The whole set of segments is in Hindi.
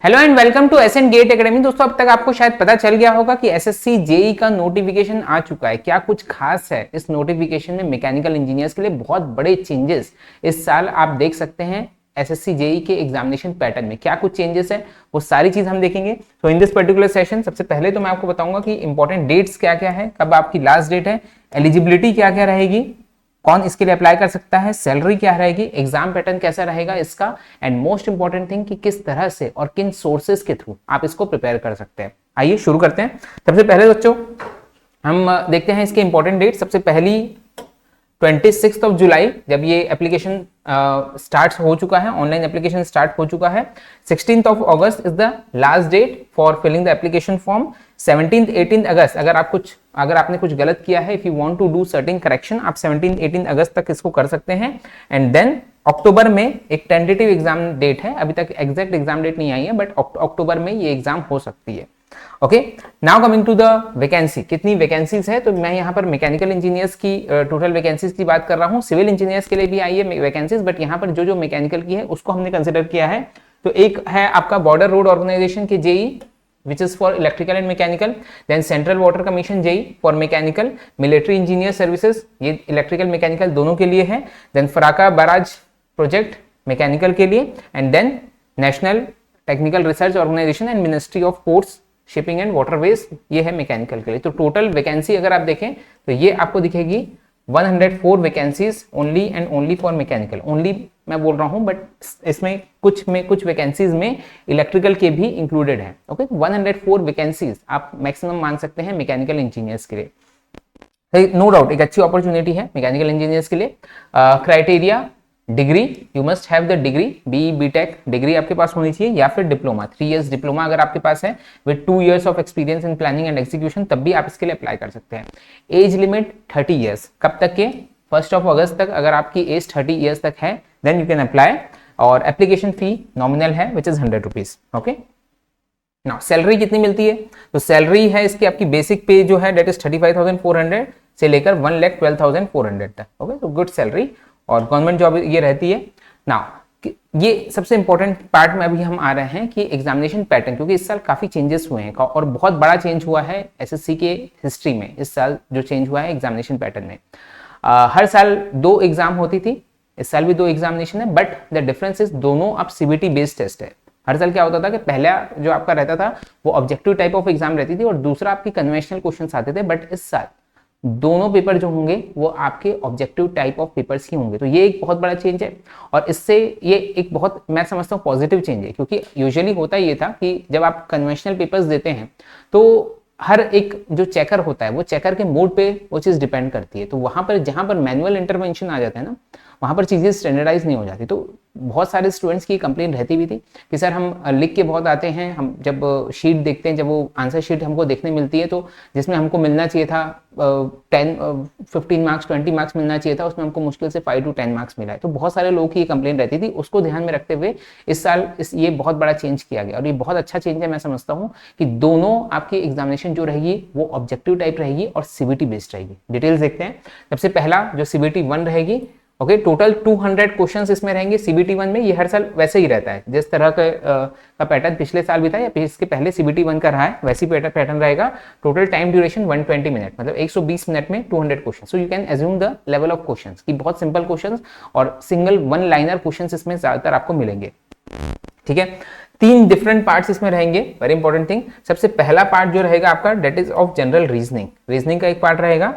Hello and welcome to SN Gate Academy. दोस्तों, अब तक आपको शायद पता चल गया होगा कि एसएससी जेई का नोटिफिकेशन आ चुका है। क्या कुछ खास है इस नोटिफिकेशन में? मैकेनिकल इंजीनियर्स के लिए बहुत बड़े चेंजेस इस साल आप देख सकते हैं। एसएससी जेई के एग्जामिनेशन पैटर्न में क्या कुछ चेंजेस है, वो सारी चीज हम देखेंगे। तो इन दिस पर्टिकुलर सेशन सबसे पहले तो मैं आपको बताऊंगा कि इंपॉर्टेंट डेट्स क्या क्या है, कब आपकी लास्ट डेट है, एलिजिबिलिटी क्या क्या रहेगी, कौन इसके लिए अप्लाई कर सकता है, सैलरी क्या रहेगी, एग्जाम पैटर्न कैसा रहेगा इसका, एंड मोस्ट इंपॉर्टेंट थिंग कि किस तरह से और किन सोर्सेज के थ्रू आप इसको प्रिपेयर कर सकते हैं। आइए शुरू करते हैं। सबसे पहले बच्चों हम देखते हैं इसके इंपॉर्टेंट डेट। सबसे पहली 26 जुलाई जब ये एप्लीकेशन स्टार्ट हो चुका है, ऑनलाइन एप्लीकेशन स्टार्ट हो चुका है। 16 August is the last date for filling the application form. 17-18 अगस्त अगर आपने कुछ गलत किया है, if you want to do certain correction, आप 17-18 अगस्त तक इसको कर सकते हैं। एंड देन अक्टूबर में एक टेंटेटिव एग्जाम डेट है, अभी तक एग्जैक्ट एग्जाम डेट नहीं आई है, बट अक्टूबर में ये एग्जाम हो सकती है। Okay, now coming to the vacancy. कितनी वैकेंसीज है? तो मैं यहाँ पर मैकेनिकल इंजीनियर्स की टोटल वैकेंसीज की बात कर रहा हूँ। सिविल इंजीनियर्स के लिए भी आई है वैकेंसीज, बट यहाँ पर जो मैकेनिकल की है उसको हमने कंसिडर किया है। तो एक है आपका बॉर्डर रोड ऑर्गेनाइजेशन के JEE which is for electrical and mechanical, then central water commission JEE for mechanical, military engineer services ये electrical mechanical दोनों के लिए है, then Farakka barrage project mechanical के लिए, and then national technical research organisation and ministry of ports shipping and waterways, ये है मैकेनिकल के लिए। तो टोटल वैकेंसी अगर आप देखें तो ये आपको दिखेगी 104 vacancies only and only for mechanical. Only मैं बोल रहा हूं, बट इसमें कुछ वैकेंसीज में इलेक्ट्रिकल के भी इंक्लूडेड है। ओके, 104 वैकेंसीज आप मैक्सिमम मान सकते हैं मैकेनिकल इंजीनियर्स के लिए। नो डाउट एक अच्छी अपॉर्चुनिटी है मैकेनिकल इंजीनियर्स के लिए। Criteria degree, you must have the degree, B BTech degree आपके पास होनी चाहिए, या फिर डिप्लोमा 3 इयर्स डिप्लोमा अगर आपके पास है with 2 years of experience in planning and execution, तब भी आप इसके लिए अप्लाई कर सकते हैं। एज लिमिट 30 इयर्स, कब तक के? 1 अगस्त तक। अगर आपकी एज 30 इयर्स तक है देन यू कैन अप्लाई, और एप्लीकेशन फी नॉमिनल है which is 100 rupees. Okay, now salary कितनी मिलती है? तो सैलरी है इसकी आपकी बेसिक पे जो है डेट इज 35,400 से लेकर 1,12,400 तक। ओके, तो गुड सैलरी और गवर्नमेंट जॉब ये रहती है। नाउ ये सबसे इंपॉर्टेंट पार्ट में अभी हम आ रहे हैं कि एग्जामिनेशन पैटर्न, क्योंकि इस साल काफी चेंजेस हुए हैं और बहुत बड़ा चेंज हुआ है एसएससी के हिस्ट्री में। इस साल जो चेंज हुआ है एग्जामिनेशन पैटर्न में, हर साल 2 एग्जाम होती थी, इस साल भी 2 एग्जामिनेशन है, बट द डिफरेंस इज दोनों अब सीबीटी बेस्ड टेस्ट है। हर साल क्या होता था कि पहला जो आपका रहता था वो ऑब्जेक्टिव टाइप ऑफ एग्जाम रहती थी और दूसरा आपकी कन्वेंशनल क्वेश्चंस आते थे, बट इस साल दोनों पेपर जो होंगे वो आपके ऑब्जेक्टिव टाइप ऑफ पेपर्स ही होंगे। तो ये एक बहुत बड़ा चेंज है और इससे ये एक बहुत, मैं समझता हूँ, पॉजिटिव चेंज है, क्योंकि यूजुअली होता ये था कि जब आप कन्वेंशनल पेपर्स देते हैं तो हर एक जो चेकर होता है वो चेकर के मोड पे वो चीज़ डिपेंड करती है। तो वहाँ पर जहाँ पर मैनुअल इंटरवेंशन आ जाता है ना, वहाँ पर चीज़ें स्टैंडर्डाइज नहीं हो जाती। तो बहुत सारे स्टूडेंट्स की कंप्लेंट रहती भी थी कि सर हम लिख के बहुत आते हैं, हम जब शीट देखते हैं, जब वो आंसर शीट हमको देखने मिलती है तो जिसमें हमको मिलना चाहिए था 15 मार्क्स 20 मार्क्स मिलना चाहिए था, उसमें हमको मुश्किल से 5 to 10 मार्क्स मिला है। तो बहुत सारे लोगों की ये कंप्लेंट रहती थी, उसको ध्यान में रखते हुए इस साल ये बहुत बड़ा चेंज किया गया और ये बहुत अच्छा चेंज है। मैं समझता हूँ कि दोनों आपकी एग्जामिनेशन जो रहेगी वो ऑब्जेक्टिव टाइप रहेगी और सीबीटी बेस्ड रहेगी। डिटेल्स देखते हैं। सबसे पहला जो सीबीटी 1 रहेगी, ओके, टोटल 200 क्वेश्चंस इसमें रहेंगे सीबीटी 1 में। ये हर साल वैसे ही रहता है, जिस तरह का पैटर्न पिछले साल भी था या इसके पहले सीबीटी 1 का रहा है, वैसी पैटर्न रहेगा। टोटल टाइम ड्यूरेशन 120 मिनट, मतलब 120 मिनट में 200 question. So you can assume the level of questions कि बहुत सिंपल क्वेश्चंस और सिंगल 1 लाइनर क्वेश्चंस इसमें ज्यादातर आपको मिलेंगे। ठीक है, 3 डिफरेंट पार्ट्स इसमें रहेंगे। वेरी इंपॉर्टेंट थिंग, सबसे पहला पार्ट जो रहेगा आपका that is of general reasoning का एक पार्ट रहेगा,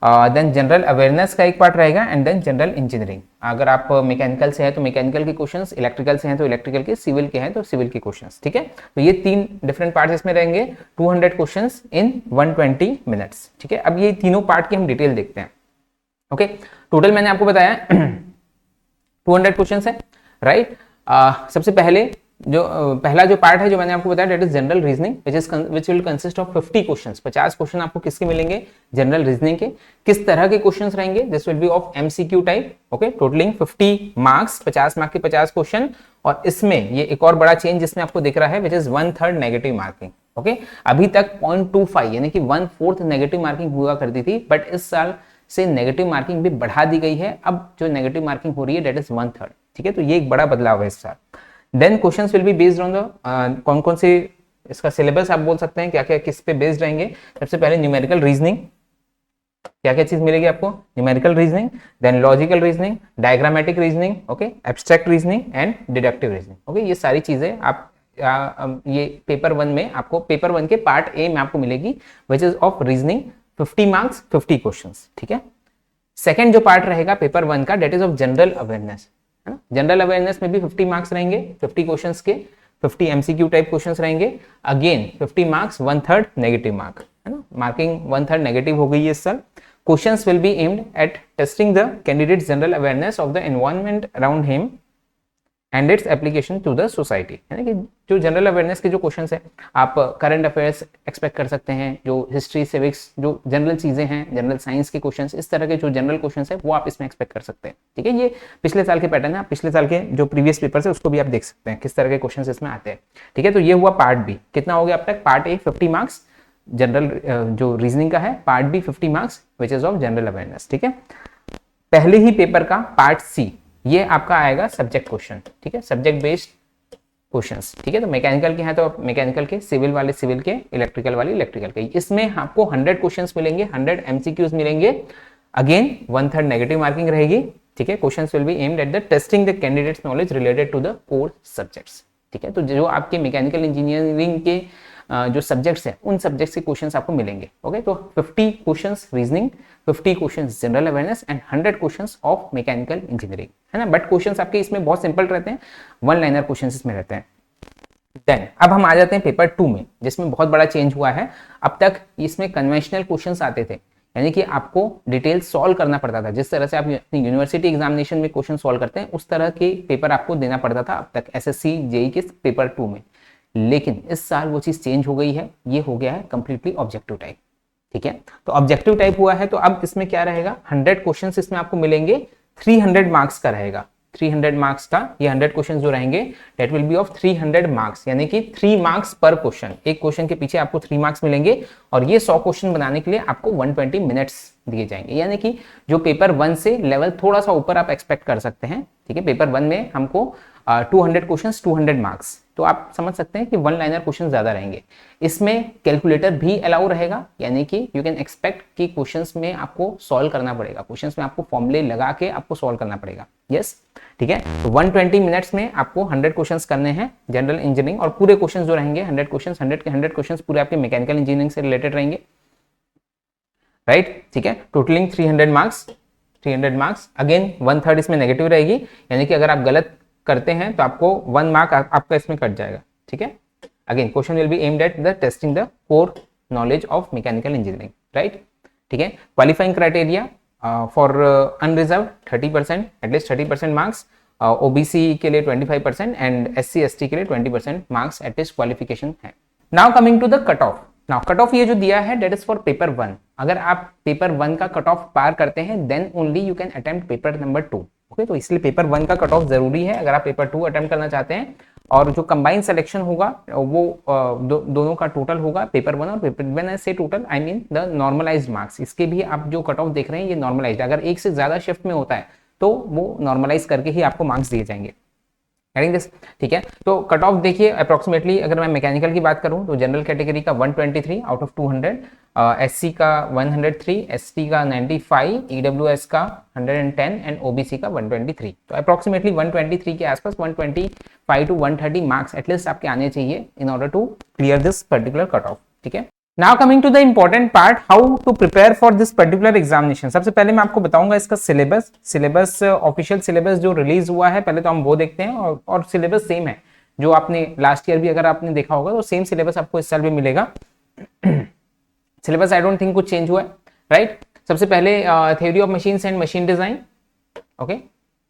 देन जनरल अवेयरनेस का एक पार्ट रहेगा, एंड देन जनरल इंजीनियरिंग। अगर आप मैकेनिकल से हैं तो मैकेनिकल के क्वेश्चंस, इलेक्ट्रिकल से हैं तो इलेक्ट्रिकल के, सिविल के हैं तो सिविल के क्वेश्चंस। ठीक है, तो ये 3 डिफरेंट पार्ट्स इसमें रहेंगे, 200 क्वेश्चंस इन 120 मिनट्स। ठीक है, अब ये तीनों पार्ट की हम डिटेल देखते हैं। ओके, टोटल मैंने आपको बताया 200 क्वेश्चंस है, राइट। सबसे पहले पहला जो पार्ट है जो मैंने आपको बताया that is general reasoning which will consist of 50 questions. 50 question आपको किसके मिलेंगे? जनरल रीजनिंग के। किस तरह के क्वेश्चंस रहेंगे? This will be of MCQ type. Okay, totalling 50 marks, 50 mark के 50 क्वेश्चन। और इसमें ये एक और बड़ा चेंज जिसमें आपको दिख रहा है which is 1/3 negative marking. Okay, अभी तक 0.25 यानी कि 1/4 नेगेटिव मार्किंग हुआ करती थी, बट इस साल से नेगेटिव मार्किंग भी बढ़ा दी गई है। अब जो नेगेटिव मार्किंग हो रही है डेट इज 1/3। ठीक है, तो ये एक बड़ा बदलाव है इस साल। Then questions will be based on the कौन कौन से इसका सिलेबस आप बोल सकते हैं क्या क्या किस पे बेस्ड रहेंगे। सबसे पहले न्यूमेरिकल रीजनिंग, क्या क्या चीज मिलेगी आपको, numerical reasoning, then logical reasoning, diagrammatic reasoning, okay, abstract reasoning and deductive reasoning, okay. ये सारी चीजें आप ये पेपर 1 में आपको, पेपर 1 के पार्ट ए में आपको मिलेगी, which is of reasoning, 50 marks 50 questions, ठीक है। सेकंड जो पार्ट रहेगा पेपर 1 का, that is of general awareness, है ना। जनरल अवेयरनेस में भी 50 मार्क्स रहेंगे, 50 क्वेश्चंस के 50 एमसीक्यू टाइप क्वेश्चंस रहेंगे। अगेन 50 मार्क्स, 1/3 नेगेटिव मार्क, है ना, मार्किंग 1/3 नेगेटिव हो गई है इस साल। Questions will be aimed at testing the candidate's general awareness of the environment around him and its application to the society, यानी कि जो जनरल अवेयरनेस के जो क्वेश्चंस है, आप करंट अफेयर्स एक्सपेक्ट कर सकते हैं, जो हिस्ट्री सिविक्स जो जनरल चीजें हैं, जनरल साइंस के क्वेश्चंस, इस तरह के जो जनरल क्वेश्चंस है वो आप इसमें एक्सपेक्ट कर सकते हैं, ठीक है। ये पिछले साल के पैटर्न है, आप पिछले साल के जो प्रीवियस पेपर्स है उसको भी आप देख सकते हैं किस तरह के क्वेश्चंस इसमें आते हैं, ठीक है। तो ये हुआ पार्ट बी, कितना हो गया अब तक, पार्ट ए 50 मार्क्स जनरल जो रीजनिंग का है, part B 50 marks which is of general awareness, ठीक है। पहले ही पेपर का पार्ट सी, ये आपका आएगा सब्जेक्ट क्वेश्चन, ठीक है, सब्जेक्ट बेस्ड क्वेश्चंस, ठीक है। तो मैकेनिकल के हैं तो मैकेनिकल के, सिविल वाले सिविल के, इलेक्ट्रिकल वाले इलेक्ट्रिकल के। इसमें आपको 100 क्वेश्चंस मिलेंगे, 100 एमसीक्यूज मिलेंगे। अगेन 1/3 नेगेटिव मार्किंग रहेगी, ठीक है। Questions will be aimed at the testing the candidates knowledge related to the core subjects, ठीक है। तो जो आपके मैकेनिकल इंजीनियरिंग के जो सब्जेक्ट्स हैं उन सब्जेक्ट्स के क्वेश्चंस आपको मिलेंगे, ओके। तो 50 questions reasoning, 50 questions general awareness and 100 questions of mechanical engineering, है ना। बट क्वेश्चंस आपके इसमें बहुत सिंपल रहते हैं, 1 लाइनर क्वेश्चंस इसमें रहते हैं। देन अब हम आ जाते हैं पेपर 2 में, जिसमें बहुत बड़ा चेंज हुआ है। अब तक इसमें कन्वेंशनल क्वेश्चंस आते थे, यानी कि आपको डिटेल सॉल्व करना पड़ता था, जिस तरह से आप अपनी यूनिवर्सिटी एग्जामिनेशन में क्वेश्चन सॉल्व करते हैं उस तरह के पेपर आपको देना पड़ता था अब तक एसएससी जेई के पेपर 2 में। लेकिन इस साल वो चीज चेंज हो गई है, ये हो गया है कंप्लीटली ऑब्जेक्टिव टाइप, ठीक है। तो ऑब्जेक्टिव टाइप हुआ है, तो अब इसमें क्या रहेगा, 100 क्वेश्चंस इसमें आपको मिलेंगे, 300 मार्क्स का रहेगा, 300 मार्क्स का ये 100 क्वेश्चन जो रहेंगे that will be of 300 marks, यानी कि 3 मार्क्स पर क्वेश्चन, एक क्वेश्चन के पीछे आपको 3 मार्क्स मिलेंगे। और ये 100 क्वेश्चन बनाने के लिए आपको 120 मिनट्स दिए जाएंगे, यानी कि जो पेपर 1 से लेवल थोड़ा सा ऊपर आप एक्सपेक्ट कर सकते हैं, ठीक है। पेपर 1 में हमको 200 क्वेश्चंस 200 मार्क्स, तो आप समझ सकते हैं कि 1 लाइनर क्वेश्चन ज्यादा रहेंगे। इसमें कैलकुलेटर भी अलाउ रहेगा, यानी कि यू कैन एक्सपेक्ट कि क्वेश्चंस में आपको सॉल्व करना पड़ेगा, क्वेश्चंस में आपको फॉर्मूले लगा के आपको सॉल्व करना पड़ेगा, यस, ठीक है। तो 120 मिनट्स में आपको 100 क्वेश्चंस करने हैं जनरल इंजीनियरिंग, और पूरे क्वेश्चंस जो रहेंगे 100 क्वेश्चंस, 100 के 100 क्वेश्चंस पूरे आपके मैकेनिकल इंजीनियरिंग से रिलेटेड रहेंगे, राइट, ठीक है। Totalling 300 marks, 300 marks. अगेन 1/3 इसमें नेगेटिव रहेगी, यानी कि अगर आप गलत करते हैं तो आपको 1 मार्क आपका इसमें कट जाएगा, ठीक है। Again question will be aimed at the testing the core knowledge of mechanical engineering, right, ठीक है। Qualifying criteria for unreserved 30%, at least 30% marks, OBC के लिए 25% एंड एससी एसटी के लिए 20% मार्क्स एटलीस्ट क्वालिफिकेशन है। Now coming to the cut off, now cut off ये जो दिया है डेट इज फॉर पेपर 1, अगर आप पेपर 1 का कट ऑफ पार करते हैं then only you can attempt paper number 2, okay. तो इसलिए पेपर 1 का कट ऑफ जरूरी है अगर आप पेपर 2 अटेम्प्ट करना चाहते हैं। और जो कंबाइंड सिलेक्शन होगा वो दोनों का टोटल होगा, पेपर 1 और paper, when I say total I mean the normalised marks. इसके भी आप जो कट ऑफ देख रहे हैं ये नॉर्मलाइज्ड, अगर एक से ज्यादा शिफ्ट में होता है तो वो नॉर्मलाइज करके ही आपको मार्क्स दिए जाएंगे, ठीक है। तो कट ऑफ देखिए अप्रोक्सीमेटली, अगर मैं मैकेनिकल की बात करूं तो जनरल कैटेगरी का 123 आउट ऑफ 200, एससी का 103, एसटी का 95, ईडब्ल्यूएस का 110 एंड ओबीसी का 123। तो अप्रोक्सीमेटली 123 के आसपास 125 टू 130 मार्क्स एटलीस्ट आपके आने चाहिए in order to clear this particular cut off, ठीक है। Now coming to the important part, how to prepare for this particular examination. सबसे पहले मैं आपको बताऊंगा इसका सिलेबस ऑफिशियल सिलेबस जो रिलीज हुआ है, पहले तो हम वो देखते हैं। और सिलेबस सेम है जो आपने लास्ट ईयर भी अगर आपने देखा होगा तो सेम सिलेबस आपको इस साल भी मिलेगा। सिलेबस आई डोंट थिंक कुछ चेंज हुआ है, राइट। सबसे पहले theory of machines and machine design, okay,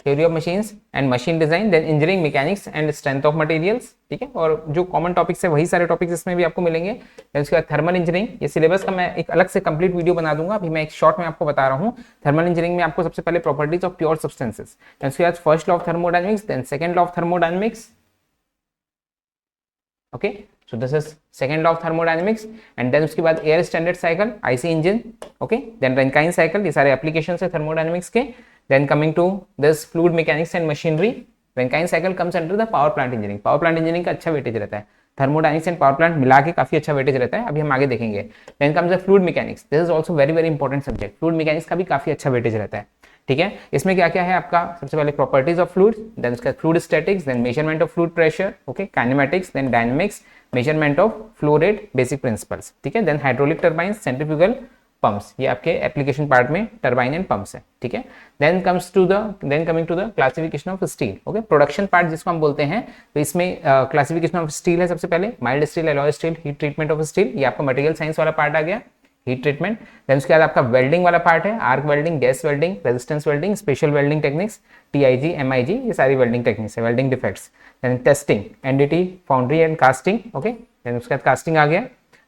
theory of machines and machine design, then engineering mechanics and strength of materials, ठीक है। और जो कॉमन टॉपिक्स है वही सारे टॉपिक्स इसमें भी आपको मिलेंगे। उसके बाद थर्मल इंजीनियरिंग, ये सिलेबस का मैं एक अलग से कंप्लीट वीडियो बना दूंगा, अभी मैं एक शॉर्ट में आपको बता रहा हूँ। थर्मल इंजीनियरिंग में आपको सबसे पहले प्रॉपर्टीज ऑफ प्योर सब्सटेंसेस, उसके बाद first law of thermodynamics, then second law of thermodynamics, okay. So this is second law of thermodynamics and then उसके बाद air standard cycle, IC engine, okay, then Rankine cycle, ये सारे एप्लीकेशन है थर्मोडायनेमिक्स के। Then coming to this fluid mechanics and machinery, Rankine cycle comes under the power plant engineering. Power plant engineering का अच्छा वेटेज रहता है, थर्मोडाइनिक्स एंड पावर प्लांट मिला के काफी अच्छा वेटेज रहता है, अभी हम आगे देखेंगे। Then comes the fluid mechanics, this is also very very important subject, fluid mechanics का भी काफी अच्छा वेटेज रहता है, ठीक है। इसमें क्या क्या है आपका, सबसे पहले प्रॉपर्टीज ऑफ फ्लूइड, देन उसका fluid statics, then measurement of fluid pressure, okay, kinematics, then dynamics, measurement of flow rate, basic principles, ठीक है। Then hydraulic turbine, centrifugal pumps, ये आपके एप्लीकेशन पार्ट में टर्बाइन एंड पंप्स है, ठीक है। Then coming to the classification of steel, okay, production part जिसको हम बोलते हैं, तो इसमें क्लासिफिकेशन ऑफ स्टील है सबसे पहले, mild steel, alloy steel, heat treatment of steel, ये आपका मटेरियल साइंस वाला पार्ट आ गया, हीट ट्रीटमेंट। देन उसके बाद आपका वेल्डिंग वाला पार्ट है, arc welding, gas welding, resistance welding, special welding techniques, TIG, MIG, ये सारी वेल्डिंग टेक्निक्स है, welding defects. Then testing, NDT, foundry and casting, okay, then उसके बाद कास्टिंग आ गया,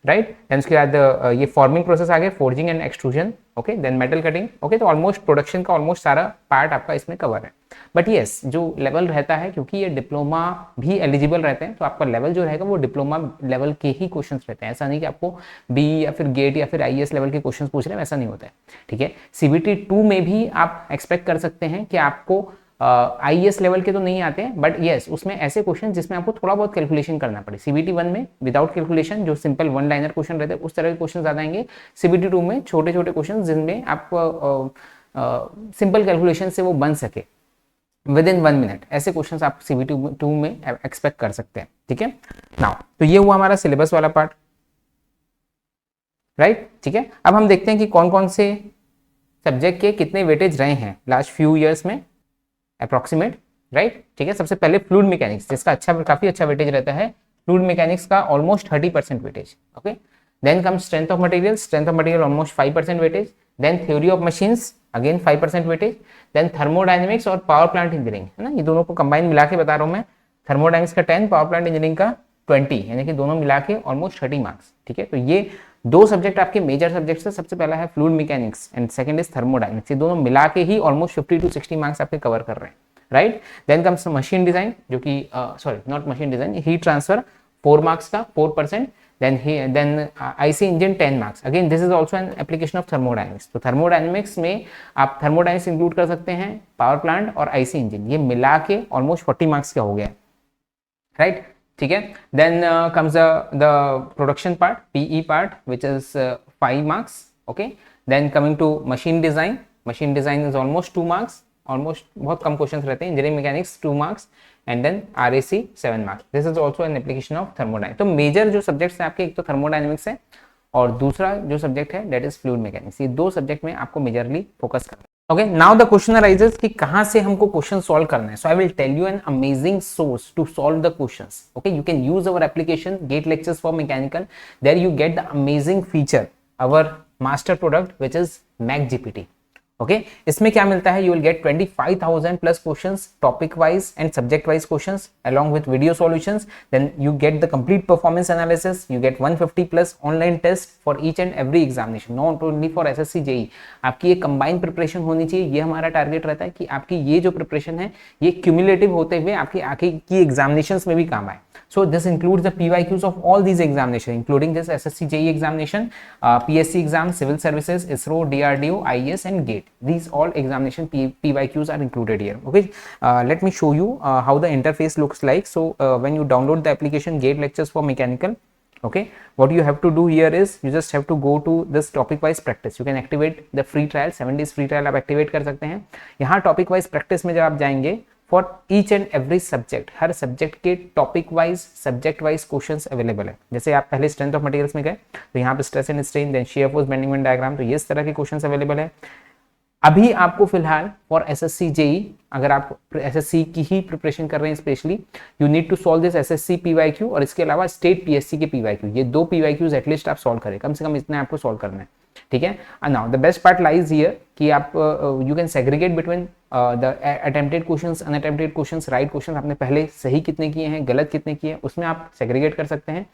राइट। देन उसके बाद ये फॉर्मिंग प्रोसेस आ गया, forging and extrusion, okay, then metal cutting, okay. तो ऑलमोस्ट प्रोडक्शन का ऑलमोस्ट सारा पार्ट आपका इसमें कवर है। बट यस, जो लेवल रहता है, क्योंकि ये डिप्लोमा भी एलिजिबल रहते हैं, तो आपका लेवल जो रहेगा वो डिप्लोमा लेवल के ही क्वेश्चंस रहते हैं, ऐसा नहीं कि आपको बी या फिर गेट या फिर आईएएस लेवल के क्वेश्चंस पूछ रहे हैं, ऐसा नहीं होता है, ठीक है। सीबीटी 2 में भी आप एक्सपेक्ट कर सकते हैं कि आपको आईएएस लेवल के तो नहीं आते हैं, बट यस उसमें ऐसे क्वेश्चन जिसमें आपको थोड़ा बहुत कैलकुलेशन करना पड़े। सीबीटी 1 में विदाउट कैलकुलेशन जो सिंपल वन लाइनर क्वेश्चन रहते हैं उस तरह के क्वेश्चन ज्यादा आएंगे। सीबीटी 2 में छोटे छोटे क्वेश्चन जिनमें आप सिंपल कैलकुलेशन से वो बन सके विद इन 1 मिनट, ऐसे क्वेश्चन आप सीबीटी 2 में एक्सपेक्ट कर सकते हैं, ठीक है। नाउ तो ये हुआ हमारा सिलेबस वाला पार्ट, राइट, ठीक है। अब हम देखते हैं कि कौन कौन से सब्जेक्ट के कितने वेटेज रहे हैं लास्ट फ्यू ईयर्स में अप्रोक्सीमेट, राइट, ठीक है। सबसे पहले फ्लूइड मैकेनिक्स, जिसका काफी अच्छा वेटेज रहता है, फ्लूइड मैकेनिक्स का almost 30% weightage, okay. Then come strength of material almost 5% weightage. Then theory of machines, again 5% weightage. Then thermodynamics और पावर प्लांट इंजीनियरिंग, है ना, ये दोनों को कंबाइन मिला के बता रहा हूं मैं, थर्मोडायनेमिक्स का 10, पावर प्लांट इंजीनियरिंग का 20, यानी कि दोनों मिला के ऑलमोस्ट 30 मार्क्स, ठीक है। तो ये दो सब्जेक्ट आपके मेजर सब्जेक्ट्स है, सबसे पहला है fluid mechanics and second is thermodynamics, ये दोनों मिला के ही ऑलमोस्ट 50 to 60 मार्क्स आपके कवर कर रहे हैं, right. Then comes machine design, जो कि sorry not machine design, heat transfer 4 marks का 4%। Then IC engine 10 marks, again this is also an application of thermodynamics. तो थर्मोडायनेमिक्स में आप थर्मोडायनेमिक्स इंक्लूड कर सकते हैं, पावर प्लांट और आईसी इंजन, ये मिला के ऑलमोस्ट 40 मार्क्स का हो गया, राइट, ठीक है। Then comes the production part, PE part, which is 5 marks, okay. Then coming to machine design is almost 2 marks, almost बहुत कम क्वेश्चंस रहते हैं। Engineering mechanics 2 marks and then RAC 7 marks, this is also an application of thermodynamics. तो मेजर जो सब्जेक्ट्स हैं आपके, एक तो थर्मोडायनेमिक्स है और दूसरा जो सब्जेक्ट है दैट इज फ्लूइड मैकेनिक्स, ये दो सब्जेक्ट में आपको मेजरली फोकस करना है, okay. Now the question arises कि कहां से हमको क्वेश्चन सॉल्व करना है। So I will tell you an amazing source to solve the questions, okay. You can use our application get lectures for mechanical, there you get the amazing feature, our master product which is Mech GPT, okay. इसमें क्या मिलता है, you will get 25,000 plus questions, topic wise and subject wise questions along with video solutions. Then you get the complete performance analysis, you get 150 plus online test for each and every examination, not only for SSC JEE। आपकी ये कंबाइंड प्रिपरेशन होनी चाहिए, ये हमारा टारगेट रहता है कि आपकी ये जो प्रिपरेशन है ये क्यूमुलेटिव होते हुए आपकी आगे की एग्जामिनेशंस में भी काम आए। So this includes the PYQs of all these examinations, including this SSC JEE examination, PSC exam, civil services, ISRO, DRDO, IAS and GATE. These all examination PYQs are included here. Okay, let me show you how the interface looks like. So when you download the application GATE lectures for mechanical, okay, what you have to do here is you just have to go to this topic wise practice. You can activate the free trial, 7 days free trial आप activate कर सकते हैं। यहाँ topic wise practice में जब आप जाएंगे, for each and every subject, हर सब्जेक्ट के topic wise subject wise questions available है। जैसे आप पहले स्ट्रेंथ ऑफ मटेरियल्स में गए तो यहाँ पे stress and strain, then shear force, bending moment diagram, तो ये इस तरह के क्वेश्चंस अवेलेबल है। अभी आपको फिलहाल फॉर एसएससी जेई, अगर आप एसएससी की ही प्रिपरेशन कर रहे हैं specially, you need to solve this SSC PYQ और इसके अलावा स्टेट पीएससी के पीवाईक्यू, ये दो पीवाईक्यूज एटलीस्ट आप सॉल्व करें, कम से कम इतने आपको सॉल्व करना है, ठीक है। Now the best part lies here कि आप you can segregate between the attempted questions, unattempted questions, right question आपने पहले सही कितने किए हैं, गलत कितने किए हैं, उसमें आप सेग्रीगेट कर सकते हैं,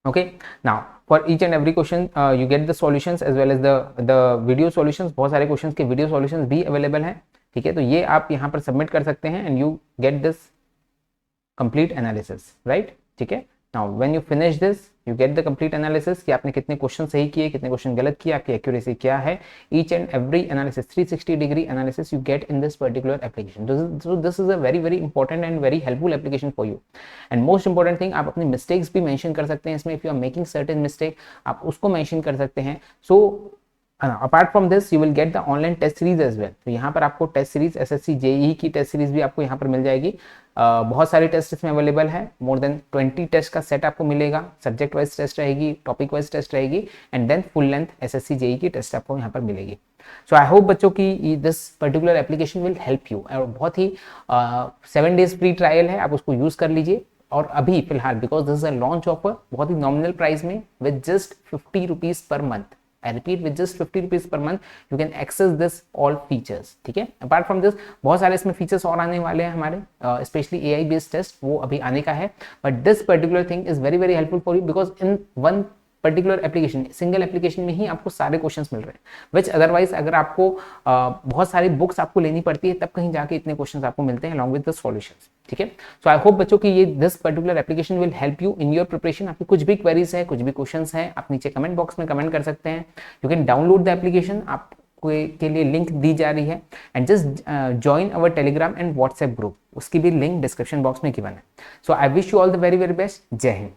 okay। now for each and every question you get the solutions as well as the video solutions, बहुत सारे क्वेश्चंस के वीडियो सॉल्यूशंस भी अवेलेबल हैं, ठीक है। तो ये आप यहाँ पर सबमिट कर सकते हैं and you get this complete analysis, right, ठीक है। Now when you finish this you get the complete analysis कि आपने कितने क्वेश्चन सही किए, कितने क्वेश्चन गलत किए, आपकी एक्यूरेसी क्या है, each and every analysis 360 degree analysis you get in this particular application. So this is a very very important and very helpful application for you. And most important thing, आप अपनी mistakes भी mention कर सकते हैं इसमें. If you are making certain mistake, आप उसको mention कर सकते हैं. So apart from this you will get the online test series as well. तो यहाँ पर आपको टेस्ट सीरीज एसएससी जेईई की टेस्ट सीरीज भी आपको यहाँ पर मिल जाएगी. बहुत सारी टेस्ट इसमें अवेलेबल है. मोर देन 20 टेस्ट का सेट आपको मिलेगा. सब्जेक्ट वाइज टेस्ट रहेगी, टॉपिक वाइज टेस्ट रहेगी, and then full length SSC JE की टेस्ट आपको यहाँ पर मिलेगी. सो आई होप बच्चों की this particular application will help you. और बहुत ही 7 डेज फ्री ट्रायल है, आप उसको यूज कर लीजिए. और अभी फिलहाल because this is a launch offer, बहुत ही नॉमिनल प्राइस में with just 50 rupees per month. I repeat, with just 50 rupees per month, you can access this all features. ठीक है. Apart from this, बहुत सारे इसमें features और आने वाले हैं हमारे, especially AI based test, वो अभी आने का है. But this particular thing is very very helpful for you because in one particular application, single application में ही आपको सारे क्वेश्चंस मिल रहे हैं, विच अदरवाइज अगर आपको बहुत सारी बुक्स आपको लेनी पड़ती है तब कहीं जाके इतने क्वेश्चंस आपको मिलते हैं अलॉन्ग विद द सॉल्यूशंस. ठीक है. सो आई होप बच्चों की ये this particular application will help you in your preparation. आपकी कुछ भी क्वेरीज है, कुछ भी क्वेश्चंस हैं, आप नीचे कमेंट बॉक्स में कमेंट कर सकते हैं. You can download the application, आप के लिए लिंक दी जा रही है. And just join our Telegram and WhatsApp group, उसकी भी लिंक डिस्क्रिप्शन बॉक्स में गिवन है. So I wish you all the very very best. जय हिंद.